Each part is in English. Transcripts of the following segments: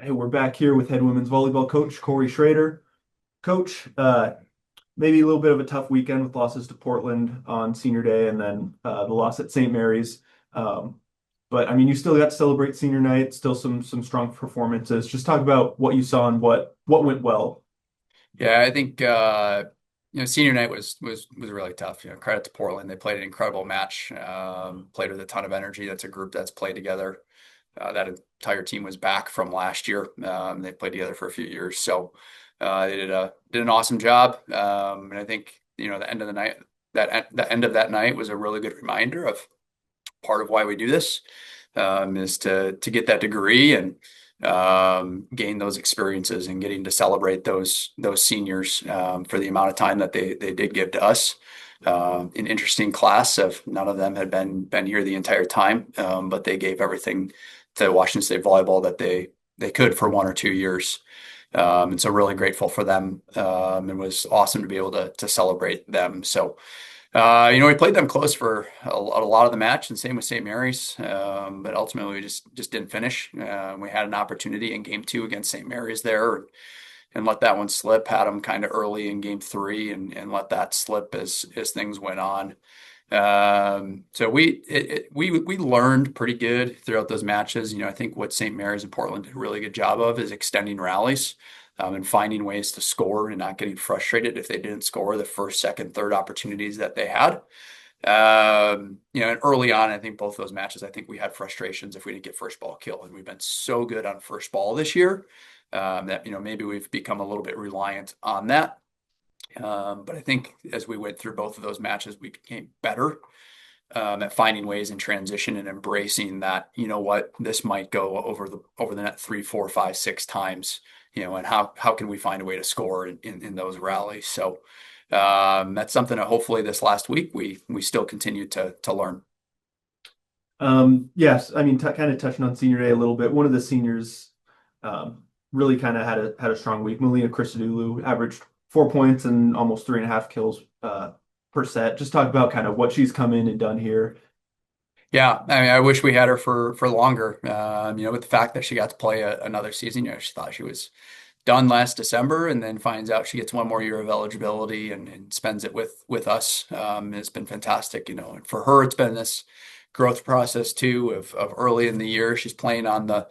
Hey, we're back here with head women's volleyball coach Korey Schroeder. Coach, maybe a little bit of a tough weekend with losses to Portland on senior day and then the loss at St. Mary's. Um, but I mean, you still got to celebrate senior night, still some strong performances. Just talk about what you saw and what went well. Yeah, I think senior night was really tough. Credit to Portland. They played an incredible match. Played with a ton of energy. That's a group that's played together. That entire team was back from last year. They played together for a few years, so they did an awesome job. And I think the end of the night, the end of that night was a really good reminder of part of why we do this, is to get that degree and gain those experiences and getting to celebrate those seniors for the amount of time that they did give to us. An interesting class of none of them had been here the entire time, but they gave everything to Washington State volleyball that they could for 1 or 2 years. And so really grateful for them. It was awesome to be able to celebrate them. So we played them close for a lot of the match, and same with St. Mary's. But ultimately, we just didn't finish. We had an opportunity in game two against St. Mary's there, and let that one slip. Had them kind of early in game three, and let that slip as things went on. So we learned pretty good throughout those matches. I think what St. Mary's and Portland did a really good job of is extending rallies, and finding ways to score and not getting frustrated if they didn't score the first, second, third opportunities that they had. And early on, I think both those matches, I think we had frustrations if we didn't get first ball kill, and we've been so good on first ball this year, that maybe we've become a little bit reliant on that. But I think as we went through both of those matches, we became better at finding ways in transition and embracing that, this might go over the net three, four, five, six times, and how can we find a way to score in those rallies? So that's something that hopefully this last week we still continue to learn. Yes, I mean, kind of touching on senior day a little bit. One of the seniors really kind of had a strong week. Melina Christodoulou averaged 4 points and almost 3.5 kills per set. Just talk about kind of what she's come in and done here. Yeah, I mean, I wish we had her for longer. With the fact that she got to play another season, she thought she was done last December, and then finds out she gets one more year of eligibility and spends it with us. It's been fantastic, and for her, it's been this growth process too of early in the year. She's playing on the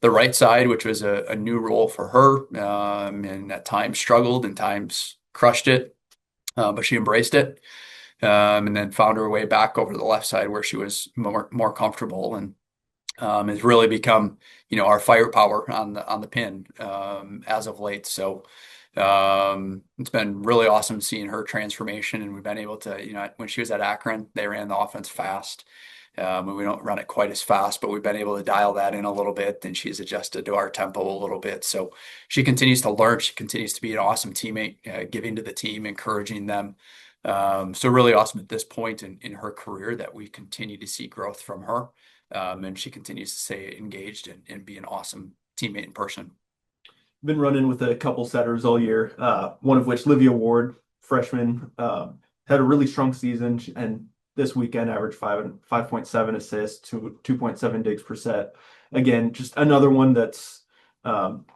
right side, which was a new role for her, and at times struggled and times crushed it, but she embraced it, and then found her way back over to the left side where she was more comfortable, and has really become, our firepower on the pin, as of late. So it's been really awesome seeing her transformation, and we've been able to, when she was at Akron, they ran the offense fast. And we don't run it quite as fast, but we've been able to dial that in a little bit, and she's adjusted to our tempo a little bit. So she continues to learn. She continues to be an awesome teammate, giving to the team, encouraging them. So really awesome at this point in her career that we continue to see growth from her. And she continues to stay engaged and be an awesome teammate in person. Been running with a couple setters all year. One of which Livia Ward, freshman, had a really strong season and this weekend averaged 5.7 assists to 2.7 digs per set. Again, just another one that's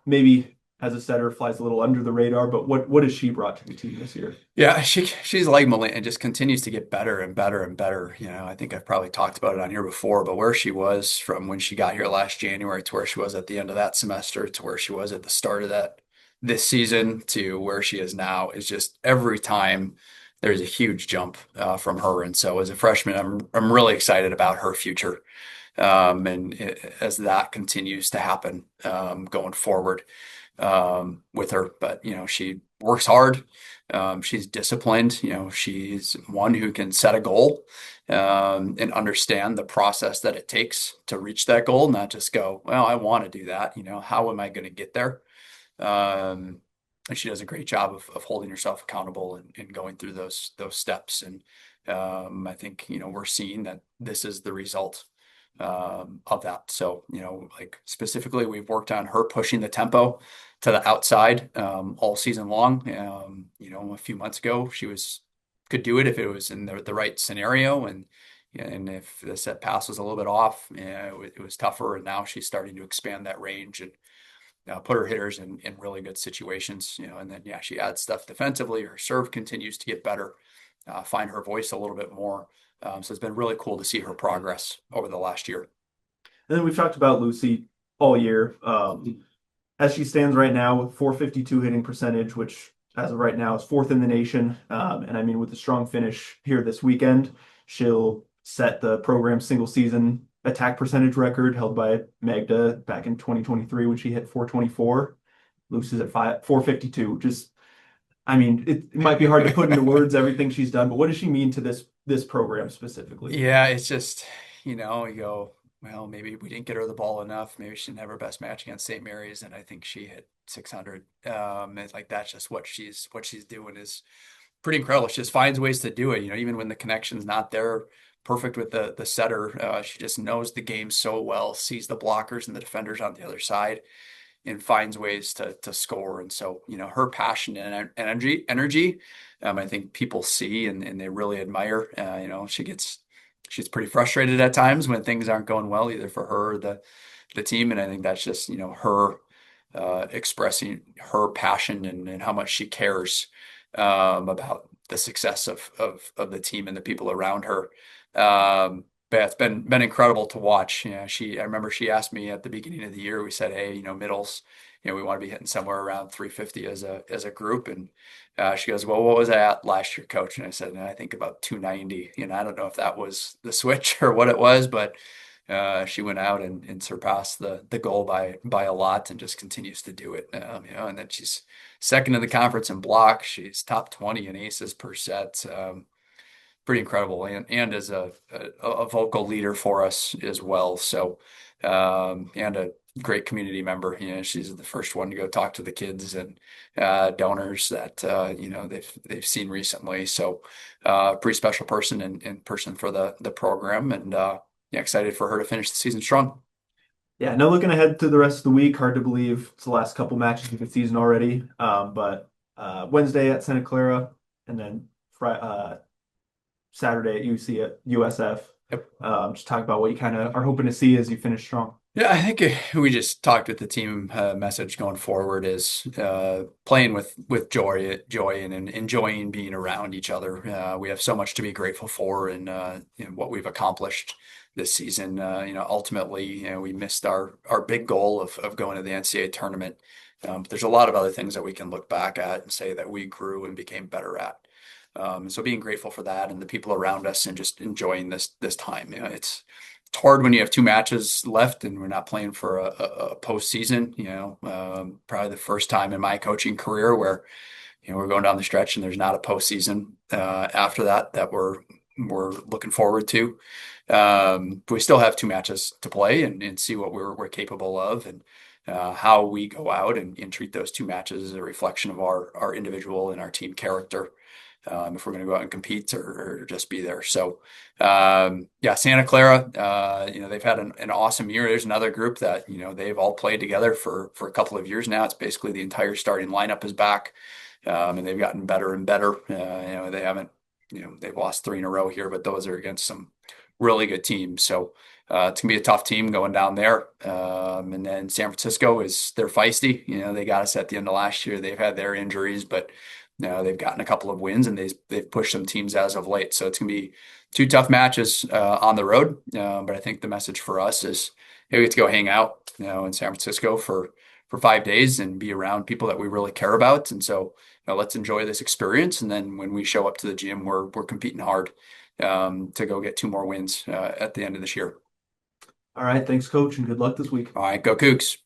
maybe as a setter flies a little under the radar, but what has she brought to the team this year? Yeah, she's like Malin and just continues to get better and better and better. I think I've probably talked about it on here before, but where she was from when she got here last January to where she was at the end of that semester to where she was at the start of that this season to where she is now is just every time there's a huge jump from her. And so as a freshman, I'm really excited about her future. As that continues to happen going forward with her. But she works hard. She's disciplined. She's one who can set a goal and understand the process that it takes to reach that goal, not just go, well, I want to do that. How am I going to get there? And she does a great job of holding herself accountable and going through those steps. And I think, we're seeing that this is the result of that. So, like specifically, we've worked on her pushing the tempo to the outside all season long. A few months ago, could do it if it was in the right scenario, and if the set pass was a little bit off, it was tougher. And now she's starting to expand that range, and put her hitters in really good situations, and then, yeah, she adds stuff defensively. Her serve continues to get better, find her voice a little bit more. So it's been really cool to see her progress over the last year. And then we've talked about Lucy all year. As she stands right now with 452 hitting percentage, which as of right now is fourth in the nation. And I mean, with a strong finish here this weekend, she'll set the program's single season attack percentage record held by Magda back in 2023 when she hit 424. Lucy's at 452. Just, I mean, it might be hard to put into words everything she's done, but what does she mean to this program specifically? Yeah, it's just, you go, well, maybe we didn't get her the ball enough. Maybe she didn't have her best match against St. Mary's, and I think she hit 600. It's like that's just what she's doing is pretty incredible. She just finds ways to do it. Even when the connection's not there, perfect with the setter. She just knows the game so well, sees the blockers and the defenders on the other side, and finds ways to score. And so, her passion and energy, I think people see and they really admire. She's pretty frustrated at times when things aren't going well, either for her or the team. And I think that's just, her expressing her passion and how much she cares about the success of the team and the people around her. But yeah, it's been incredible to watch. I remember she asked me at the beginning of the year. We said, "Hey, middles, we want to be hitting somewhere around 350 as a group." And she goes, "Well, what was I at last year, coach?" And I said, "I think about 290." I don't know if that was the switch or what it was, but she went out and surpassed the goal by a lot and just continues to do it. And then she's second in the conference in block. She's top 20 in aces per set. Pretty incredible, and as a vocal leader for us as well. So, and a great community member. She's the first one to go talk to the kids and donors that they've seen recently. So, pretty special person and person for the program, and yeah, excited for her to finish the season strong. Yeah, no, looking ahead to the rest of the week, hard to believe it's the last couple matches of the season already. But Wednesday at Santa Clara, and then Saturday at UC at USF. Yep. Just talk about what you kind of are hoping to see as you finish strong. Yeah, I think we just talked with the team. Message going forward is playing with joy and enjoying being around each other. We have so much to be grateful for, and what we've accomplished this season. Ultimately, we missed our big goal of going to the NCAA tournament. But there's a lot of other things that we can look back at and say that we grew and became better at. So being grateful for that and the people around us and just enjoying this time. It's hard when you have two matches left and we're not playing for a postseason. Probably the first time in my coaching career where we're going down the stretch and there's not a postseason after that we're looking forward to. But we still have two matches to play and see what we're capable of, and how we go out and treat those two matches as a reflection of our individual and our team character. If we're going to go out and compete or just be there. So, yeah, Santa Clara, they've had an awesome year. There's another group that, they've all played together for a couple of years now. It's basically the entire starting lineup is back, and they've gotten better and better. They haven't, they've lost three in a row here, but those are against some really good teams. So, it's gonna be a tough team going down there. And then San Francisco they're feisty. They got us at the end of last year. They've had their injuries, but they've gotten a couple of wins and they've pushed some teams as of late. So it's gonna be two tough matches on the road. But I think the message for us is, hey, we get to go hang out, in San Francisco for 5 days and be around people that we really care about. And so, let's enjoy this experience. And then when we show up to the gym, we're competing hard to go get two more wins at the end of this year. All right, thanks, coach, and good luck this week. All right, go Cougs.